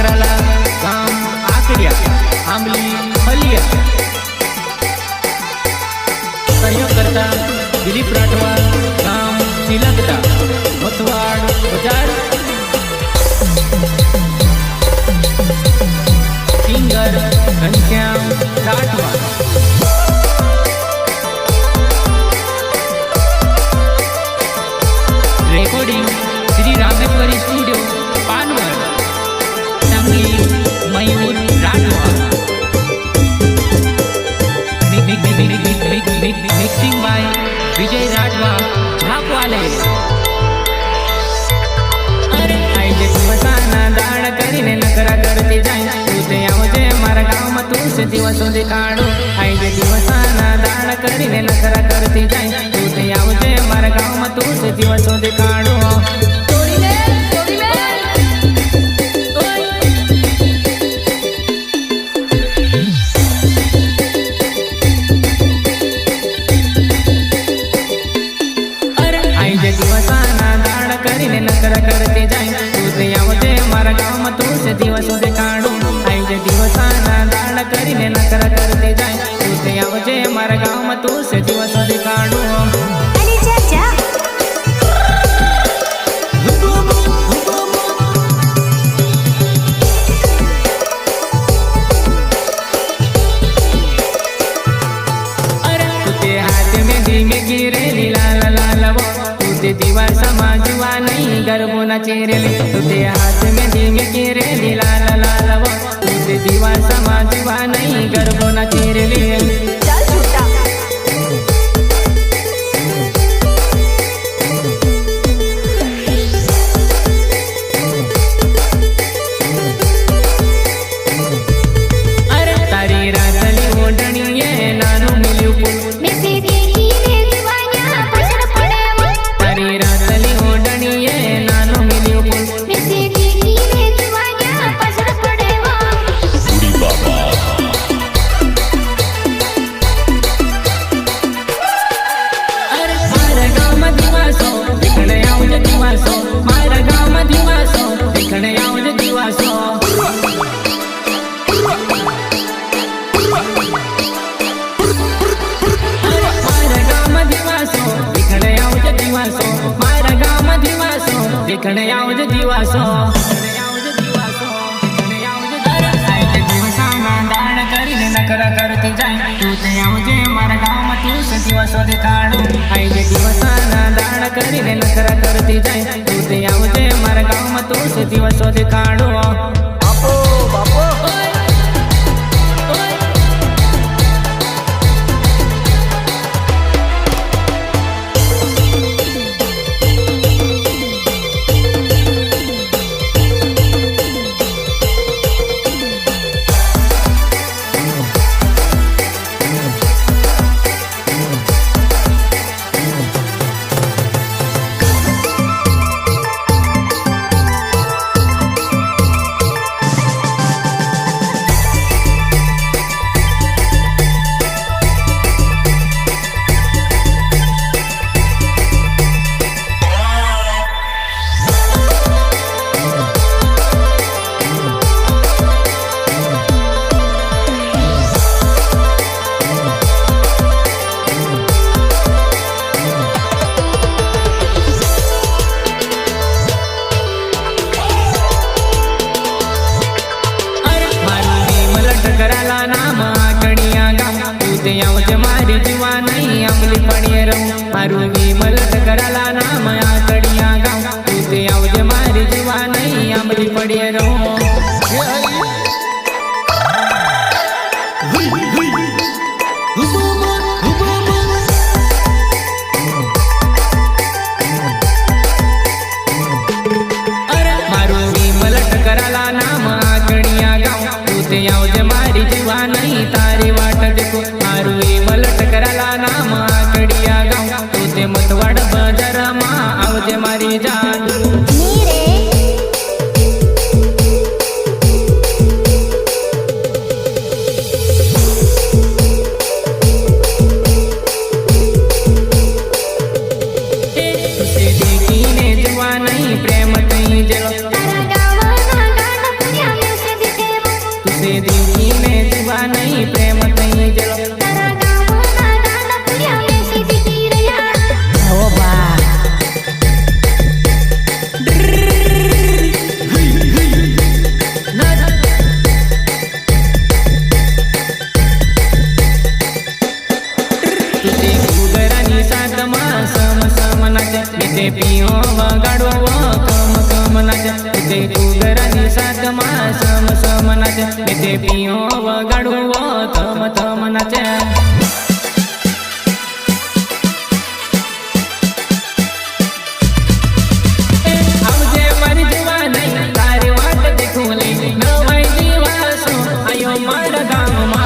अकराला गाम आकड्या आंबली हलिया सहयोग करता दिलीप राठवा गाम चिलकटा मतवाड बजार singer Ghanshyam Rathwa recording Shri Rameshwari studio Panwad Sangli Mayur Rathwa mixing by Vijay Rathwa झापवाले अरे आईले दिवसाना दाड करीने नकरा करते जाय तू ते आवजे मारा गाव तू से दिवसो दे काढो आईले दिवसाना दाड करीने नकरा करते जाय तू ते आवजे मारा गाव तू से दिवसो दे काढो दिवसाना दाड करीने नकर करते जाय तू ते आवजे मारा गाव तू से दिवसो दे काढो आईजे दिवसाना दाड करीने नकर करते जाय तू ते आवजे मारा गाव तू से दिवसो दे काढो अरे चाचा अरे तुझे हाथ में धीमे गिरे लाल लाल वो तुझे दीवा समाजुआ नहीं गर्भो न चेरेले तुझे हाथ में धीमे गिरे लाल लाल वो तुझे दीवा समाजुआ नहीं गर्भो न चेरेले चल झूठा अरे तारी रातली ओढणी ये नानू मिलियो मैं से देखी रे दीवानिया पछड़ पड़े वो तारी रातली ओढणी ये नानू मिलियो मैं से देखी रे दीवानिया पछड़ पड़े वो अरे मारा गाव में दिवासो दिखणे आवजे दिवासो मारा गाव में दिवासो दिखणे आवजे दिवासो मारा गाव में दिवासो दिखणे आवजे दिवासो मारा गाव में दिवासो दिखणे आवजे दिवासो दाड करीने नकरा करते जाय तू ते आवजे मारा गाव तू से दिवसो दे काढो आईजे दिवसाना दाड करीने नकरा करते जाय तू ते आवजे मारा गाव तू से दिवसो दे काढो बापो बापो कराला नाम आकड़िया गाम तू ते आवजे मारी जीवा नहीं अमली पड़िए रहूं मारू विमल कराला नाम आकड़िया गाम तू ते आवजे मारी जीवा नहीं अमली पड़िए रहूं अरे मारू विमल कराला नाम आकड़िया गाम तू ते आवजे मारी जीवा नहीं तारी वाट देखो मारू विमल कराला नाम आकड़िया गाम तू ते मतवाड ते कुगरानी साथ मा सम सम नाचे ते पियो वगाडू वो थम थम नाचे आवजे मारी जीवानी तारी वाट देखुली नवाई दिवासो आयो मारा गाममा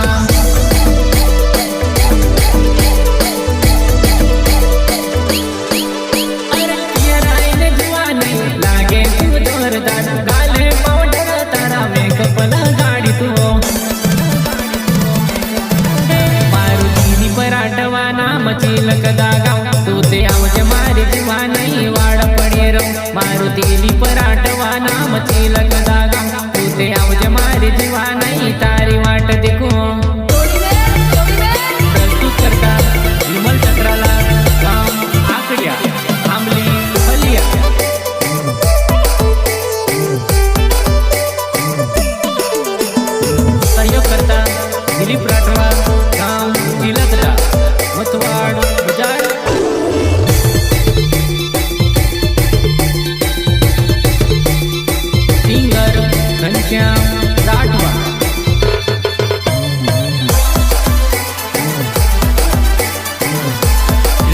गाले पाउडर तारा मेकअप लगाडी तू मारुतीनी पराठवा नाम चिलक दागाव तू ते आवजे मारी जीवा नाही वाड पडे रो मारुतीनी पराठवा नाम चिलक दागाव तू ते आवजे मारी जीवा नाही तारी वाट देखू प्रस्तुत करता विमल चक्राला गाव आकड्या आंबली बलिया सहयोगकर्ता दिलीप राठवा गाव तिलकदा मतवाड बजार singer Ghanshyam Rathwa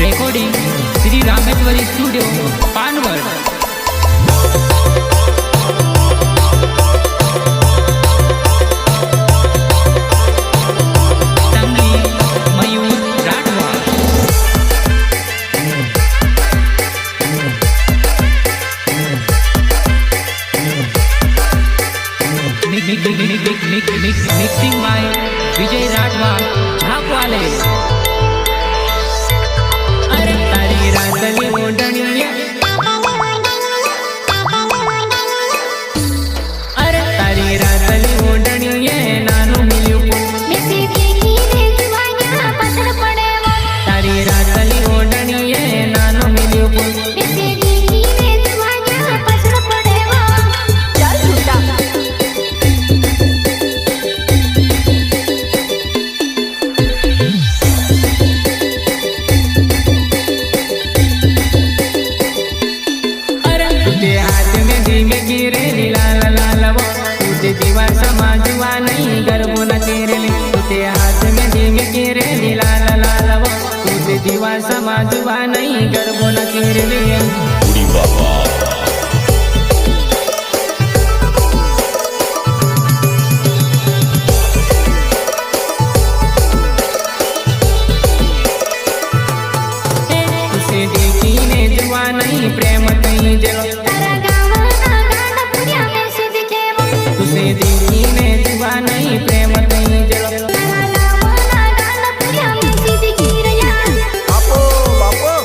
recording Shri Rameshwari studio Panwad mixing by Vijay Rathwa झापवाले अरे तारी रातली ओढणी अरे तारी रातली ओढणी नानू मिल्यू मिसी देखी रे दीवाना पसर पडेवा तारी रातली ओढणी नानू मिल्यू मिसी देखी रे दीवाना पसर पडेवा चल झूठा दीवा समाजुआ नहीं गर्भो न तेरे तुते हाथ में धीमे गिरे लाल लाल वो तुते दीवा समाजुआ नहीं गर्भो न तेरे तुसे देखी ने जुआ नहीं प्रेम तई जलो तारा गावना गांड पुरिया में सुधी केवा तुसे देखी ने जुआ नहीं प्रेम तई जलो तारा गावना गांड पुरिया में सुधी गिरया बापो बापो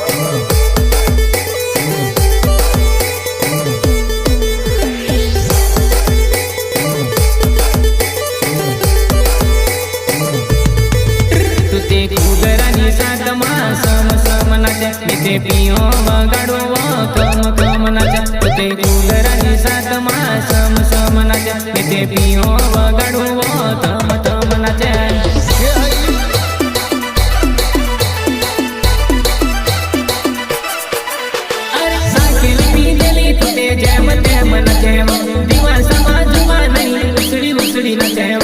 तुते कुगरानी साथ मा सम सम नाचे ते पियो वगाडो वो कम कम नाचे तुते कुगरानी साथ मा सम सम नाचे ते पियो वगाडो वो थम थम नाचे अरे साकेल पीदेली तुते जेम तेम नाचे दिवा समाजुआ नहीं उसड़ी उसड़ी नाचे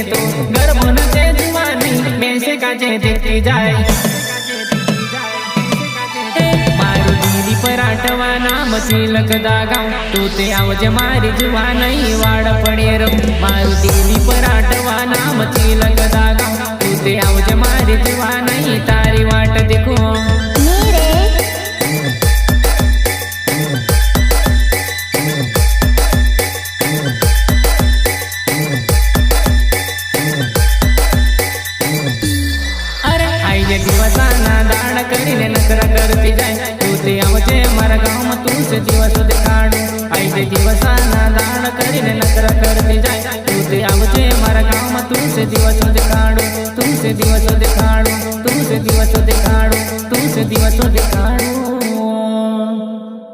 तो गर्भ नचे दीवानी में से काचे देखती जाए मारुतीनी पराठवा नाम तिलक दागाव तू ते आवजे मारी जुवा नहीं वाड पडे रो मारुतीनी पराठवा नाम तिलक दागाव तू ते आवजे मारी जुवा नहीं तारी वाट देखो दिवसाना दाड़ करीने नखरा करती जाए तू ते आवजे मारा गाव में तू से दिवस देखाडू आई जे दिवसाना दाड़ करीने नखरा करती जाए तू ते आवजे मारा गाव में तू से दिवस देखाडू तू से दिवस